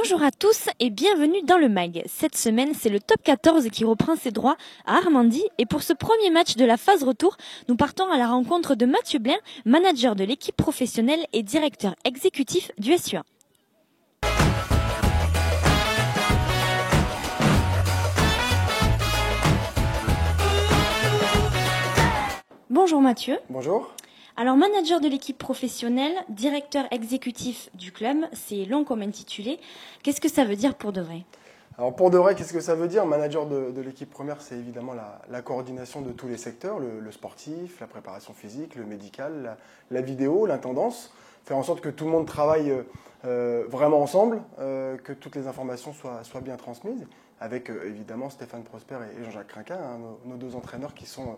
Bonjour à tous et bienvenue dans le MAG. Cette semaine, c'est le top 14 qui reprend ses droits à Armandie. Et pour ce premier match de la phase retour, nous partons à la rencontre de Mathieu Blain, manager de l'équipe professionnelle et directeur exécutif du SUA. Bonjour Mathieu. Bonjour. Alors, manager de l'équipe professionnelle, directeur exécutif du club, c'est long comme intitulé. Qu'est-ce que ça veut dire pour de vrai ? Alors pour de vrai, qu'est-ce que ça veut dire ? Manager de l'équipe première, c'est évidemment la coordination de tous les secteurs, le sportif, la préparation physique, le médical, la vidéo, l'intendance. Faire en sorte que tout le monde travaille vraiment ensemble, que toutes les informations soient bien transmises, avec évidemment Stéphane Prosper et Jean-Jacques Crinquin, hein, nos deux entraîneurs qui sont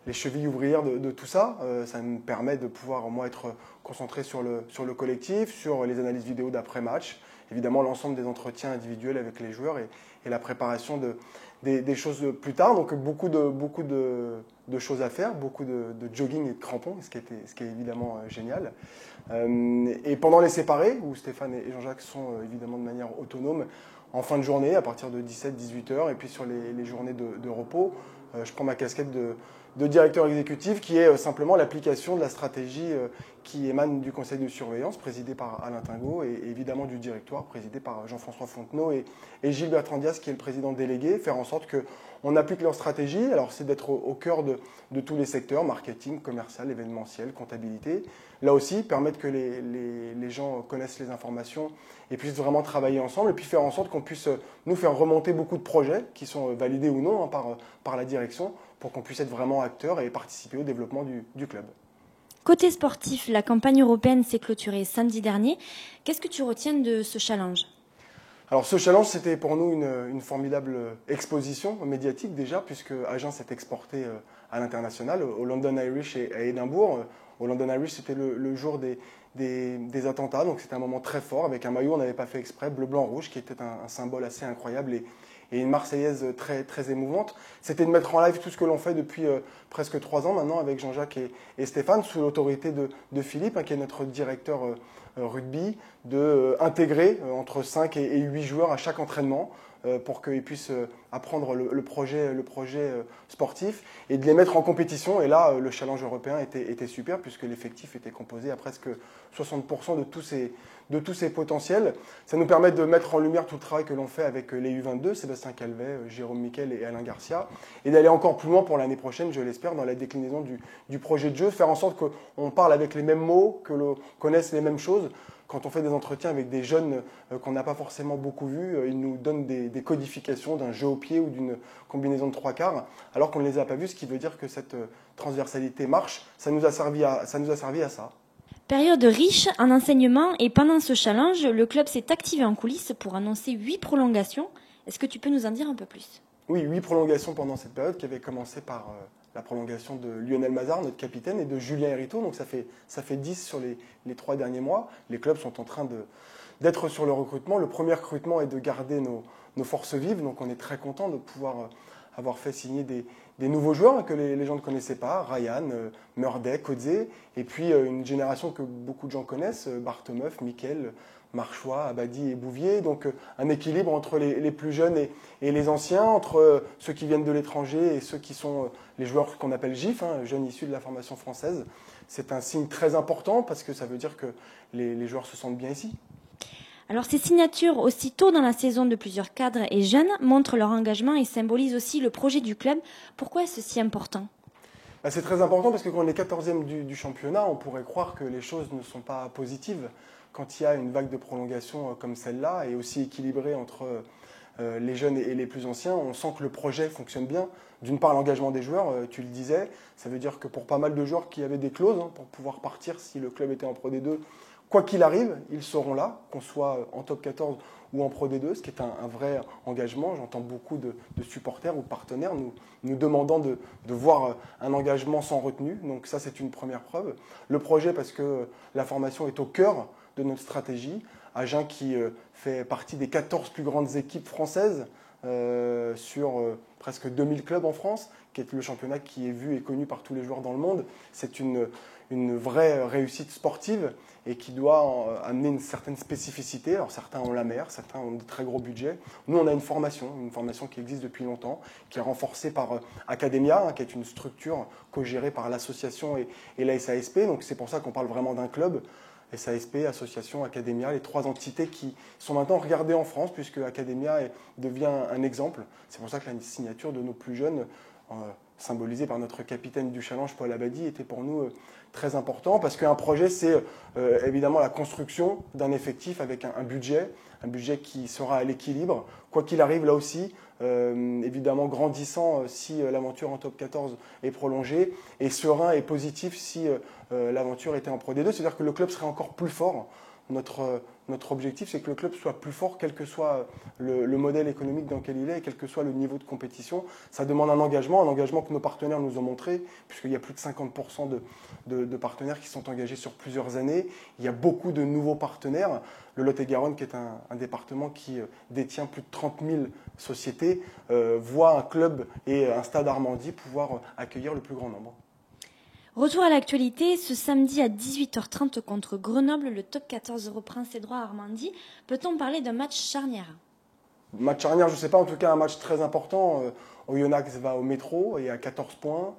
les chevilles ouvrières de tout ça. Ça me permet de pouvoir moi être concentré sur le collectif, sur les analyses vidéo d'après-match, évidemment l'ensemble des entretiens individuels avec les joueurs et la préparation des choses plus tard. Donc beaucoup de choses à faire, beaucoup de jogging et de crampons, ce qui est évidemment génial. Et pendant les séparés, où Stéphane et Jean-Jacques sont évidemment de manière autonome, en fin de journée, à partir de 17-18 heures, et puis sur les journées de repos, je prends ma casquette de directeur exécutif, qui est simplement l'application de la stratégie qui émane du conseil de surveillance, présidé par Alain Tingot, et évidemment du directoire, présidé par Jean-François Fontenot et Gilles Bertrand-Diaz, qui est le président délégué, faire en sorte qu'on applique leur stratégie. Alors c'est d'être au cœur de tous les secteurs, marketing, commercial, événementiel, comptabilité. Là aussi, permettre que les gens connaissent les informations et puissent vraiment travailler ensemble, et puis faire en sorte qu'on puisse nous faire remonter beaucoup de projets qui sont validés ou non par la direction, pour qu'on puisse être vraiment acteur et participer au développement du club. Côté sportif, la campagne européenne s'est clôturée samedi dernier. Qu'est-ce que tu retiens de ce challenge ? Alors ce challenge, c'était pour nous une formidable exposition médiatique déjà, puisque Agen s'est exporté à l'international, au London Irish et à Édimbourg. Au London Irish, c'était le jour des attentats, donc c'était un moment très fort, avec un maillot, on n'avait pas fait exprès, bleu, blanc, rouge, qui était un symbole assez incroyable et une Marseillaise très, très émouvante. C'était de mettre en live tout ce que l'on fait depuis presque 3 ans maintenant avec Jean-Jacques et Stéphane, sous l'autorité de Philippe, qui est notre directeur rugby, d'intégrer entre 5 et 8 joueurs à chaque entraînement pour qu'ils puissent apprendre le projet sportif et de les mettre en compétition. Et là, le challenge européen était super, puisque l'effectif était composé à presque 60% de tous ces potentiels. Ça nous permet de mettre en lumière tout le travail que l'on fait avec les U22, Sébastien Calvet, Jérôme Miquel et Alain Garcia, et d'aller encore plus loin pour l'année prochaine, je l'espère, dans la déclinaison du projet de jeu, faire en sorte qu'on parle avec les mêmes mots, que l'on connaisse les mêmes choses. Quand on fait des entretiens avec des jeunes qu'on n'a pas forcément beaucoup vus, ils nous donnent des codifications d'un jeu au pied ou d'une combinaison de 3/4, alors qu'on ne les a pas vus, ce qui veut dire que cette transversalité marche. Ça nous a servi à ça. Période riche en enseignement, et pendant ce challenge, le club s'est activé en coulisses pour annoncer 8 prolongations. Est-ce que tu peux nous en dire un peu plus ? Oui, 8 prolongations pendant cette période, qui avait commencé par la prolongation de Lionel Mazard, notre capitaine, et de Julien Hériteau. Donc ça fait 10 sur les 3 derniers mois. Les clubs sont en train d'être sur le recrutement. Le premier recrutement est de garder nos forces vives. Donc on est très content de pouvoir avoir fait signer des nouveaux joueurs que les gens ne connaissaient pas. Ryan, Murday, Kodze. Et puis une génération que beaucoup de gens connaissent, Bartemeuf, Miquel, Marchois, Abadi et Bouvier. Donc un équilibre entre les plus jeunes et les anciens, entre ceux qui viennent de l'étranger et ceux qui sont les joueurs qu'on appelle GIF, jeunes issus de la formation française. C'est un signe très important parce que ça veut dire que les joueurs se sentent bien ici. Alors ces signatures aussitôt dans la saison de plusieurs cadres et jeunes montrent leur engagement et symbolisent aussi le projet du club. Pourquoi est-ce si important ? C'est très important parce que quand on est 14e du championnat, on pourrait croire que les choses ne sont pas positives. Quand il y a une vague de prolongation comme celle-là, et aussi équilibrée entre les jeunes et les plus anciens, on sent que le projet fonctionne bien. D'une part, l'engagement des joueurs, tu le disais, ça veut dire que pour pas mal de joueurs qui avaient des clauses pour pouvoir partir si le club était en Pro D2, quoi qu'il arrive, ils seront là, qu'on soit en top 14 ou en Pro D2, ce qui est un vrai engagement. J'entends beaucoup de supporters ou partenaires nous demandant de voir un engagement sans retenue. Donc ça, c'est une première preuve. Le projet, parce que la formation est au cœur de notre stratégie. Agen qui fait partie des 14 plus grandes équipes françaises sur presque 2000 clubs en France, qui est le championnat qui est vu et connu par tous les joueurs dans le monde. C'est une une vraie réussite sportive et qui doit amener une certaine spécificité. Alors certains ont la mer, certains ont de très gros budgets. Nous, on a une formation qui existe depuis longtemps, qui est renforcée par Academia, qui est une structure co-gérée par l'association et la SASP. Donc c'est pour ça qu'on parle vraiment d'un club. SASP, Association, Academia, les 3 entités qui sont maintenant regardées en France, puisque Academia devient un exemple. C'est pour ça que la signature de nos plus jeunes, symbolisée par notre capitaine du challenge, Paul Abadi, était pour nous très important, parce qu'un projet, c'est évidemment la construction d'un effectif avec un budget qui sera à l'équilibre, quoi qu'il arrive là aussi, évidemment grandissant si l'aventure en top 14 est prolongée, et serein et positif si l'aventure était en Pro D2, c'est-à-dire que le club serait encore plus fort. Notre objectif, c'est que le club soit plus fort, quel que soit le modèle économique dans lequel il est, et quel que soit le niveau de compétition. Ça demande un engagement que nos partenaires nous ont montré, puisqu'il y a plus de 50% de partenaires qui sont engagés sur plusieurs années. Il y a beaucoup de nouveaux partenaires. Le Lot-et-Garonne, qui est un département qui détient plus de 30 000 sociétés, voit un club et un stade Armandie pouvoir accueillir le plus grand nombre. Retour à l'actualité, ce samedi à 18h30 contre Grenoble, le top 14 reprend ses droits à Armandie. Peut-on parler d'un match charnière ? Match charnière, je ne sais pas, en tout cas un match très important. Oyonnax va au métro et à 14 points.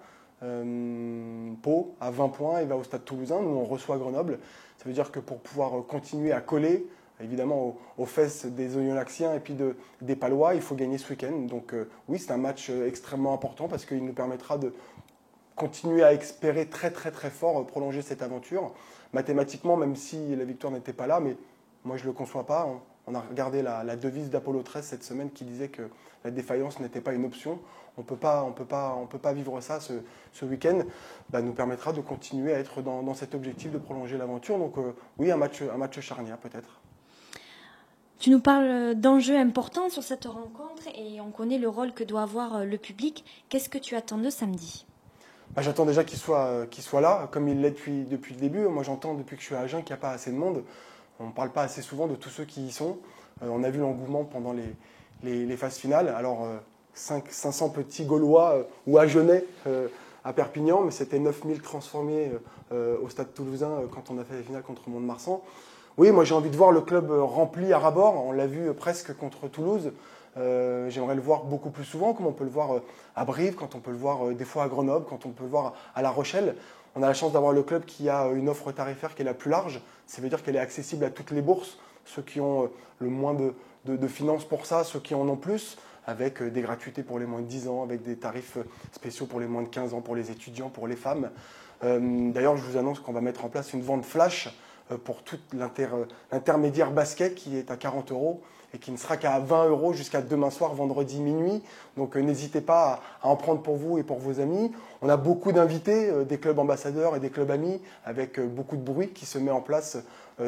Pau à 20 points, il va au stade toulousain. Nous, on reçoit Grenoble. Ça veut dire que pour pouvoir continuer à coller, évidemment, aux fesses des Oyonnaxiens et puis des Palois, il faut gagner ce week-end. Donc oui, c'est un match extrêmement important parce qu'il nous permettra de continuer à espérer très très très fort prolonger cette aventure. Mathématiquement, même si la victoire n'était pas là, mais moi je ne le conçois pas. On a regardé la devise d'Apollo 13 cette semaine qui disait que la défaillance n'était pas une option. On peut pas vivre ça ce week-end. Nous permettra de continuer à être dans cet objectif de prolonger l'aventure. Donc oui, un match charnière peut-être. Tu nous parles d'enjeux importants sur cette rencontre et on connaît le rôle que doit avoir le public. Qu'est-ce que tu attends de samedi ? J'attends déjà qu'il soit là, comme il l'est depuis le début. Moi, j'entends depuis que je suis à Agen qu'il n'y a pas assez de monde. On ne parle pas assez souvent de tous ceux qui y sont. On a vu l'engouement pendant les phases finales. Alors, 500 petits Gaulois ou Agenais à Perpignan, mais c'était 9000 transformés au stade toulousain quand on a fait la finale contre Mont-de-Marsan. Oui, moi, j'ai envie de voir le club rempli à ras-bord. On l'a vu presque contre Toulouse. J'aimerais le voir beaucoup plus souvent, comme on peut le voir à Brive, quand on peut le voir des fois à Grenoble, quand on peut le voir à La Rochelle. On a la chance d'avoir le club qui a une offre tarifaire qui est la plus large. Ça veut dire qu'elle est accessible à toutes les bourses, ceux qui ont le moins de finances pour ça, ceux qui en ont plus, avec des gratuités pour les moins de 10 ans, avec des tarifs spéciaux pour les moins de 15 ans, pour les étudiants, pour les femmes. D'ailleurs, je vous annonce qu'on va mettre en place une vente flash pour tout l'intermédiaire basket qui est à 40 € et qui ne sera qu'à 20 € jusqu'à demain soir, vendredi minuit. Donc n'hésitez pas à en prendre pour vous et pour vos amis. On a beaucoup d'invités, des clubs ambassadeurs et des clubs amis, avec beaucoup de bruit qui se met en place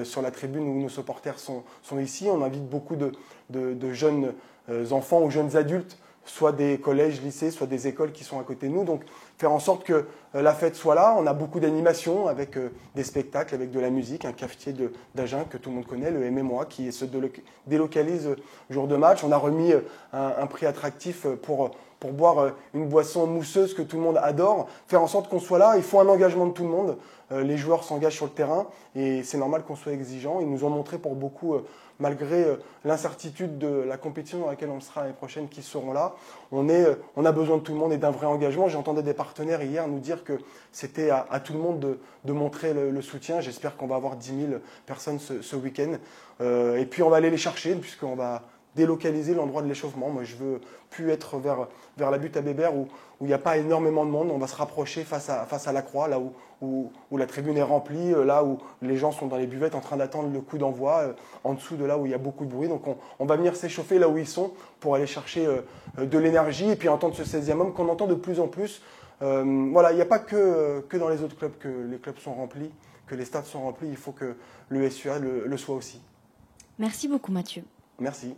sur la tribune où nos supporters sont ici. On invite beaucoup de jeunes enfants ou jeunes adultes, soit des collèges, lycées, soit des écoles qui sont à côté de nous. Donc faire en sorte que la fête soit là. On a beaucoup d'animations avec des spectacles, avec de la musique, un cafetier d'Agen que tout le monde connaît, le MMOA, qui se délocalise jour de match. On a remis un prix attractif pour boire une boisson mousseuse que tout le monde adore. Faire en sorte qu'on soit là, il faut un engagement de tout le monde. Les joueurs s'engagent sur le terrain et c'est normal qu'on soit exigeant. Ils nous ont montré pour beaucoup, malgré l'incertitude de la compétition dans laquelle on sera l'année prochaine, qui seront là. On a besoin de tout le monde et d'un vrai engagement. J'entendais des partenaires hier nous dire que c'était à tout le monde de montrer le soutien. J'espère qu'on va avoir 10 000 personnes ce week-end. Et puis on va aller les chercher puisqu'on va délocaliser l'endroit de l'échauffement. Moi, je veux plus être vers la butte à Bébert où il n'y a pas énormément de monde. On va se rapprocher face à la Croix, là où la tribune est remplie, là où les gens sont dans les buvettes en train d'attendre le coup d'envoi, en dessous de là où il y a beaucoup de bruit. Donc on va venir s'échauffer là où ils sont pour aller chercher de l'énergie et puis entendre ce 16e homme qu'on entend de plus en plus. Voilà, il n'y a pas que dans les autres clubs que les clubs sont remplis, que les stades sont remplis. Il faut que le SUA le soit aussi. Merci beaucoup Mathieu. Merci.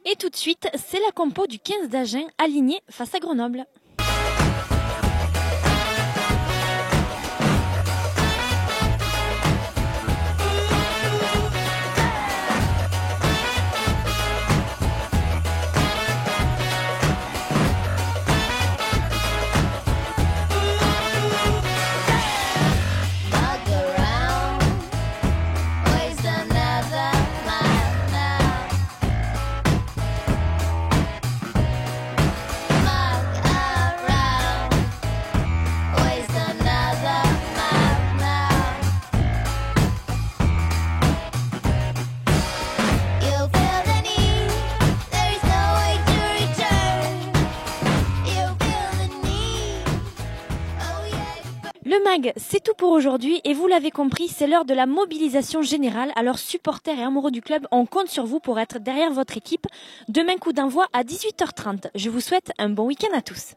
Et tout de suite, c'est la compo du 15 d'Agen alignée face à Grenoble. Mag, c'est tout pour aujourd'hui et vous l'avez compris, c'est l'heure de la mobilisation générale. Alors supporters et amoureux du club, on compte sur vous pour être derrière votre équipe. Demain coup d'envoi à 18h30. Je vous souhaite un bon week-end à tous.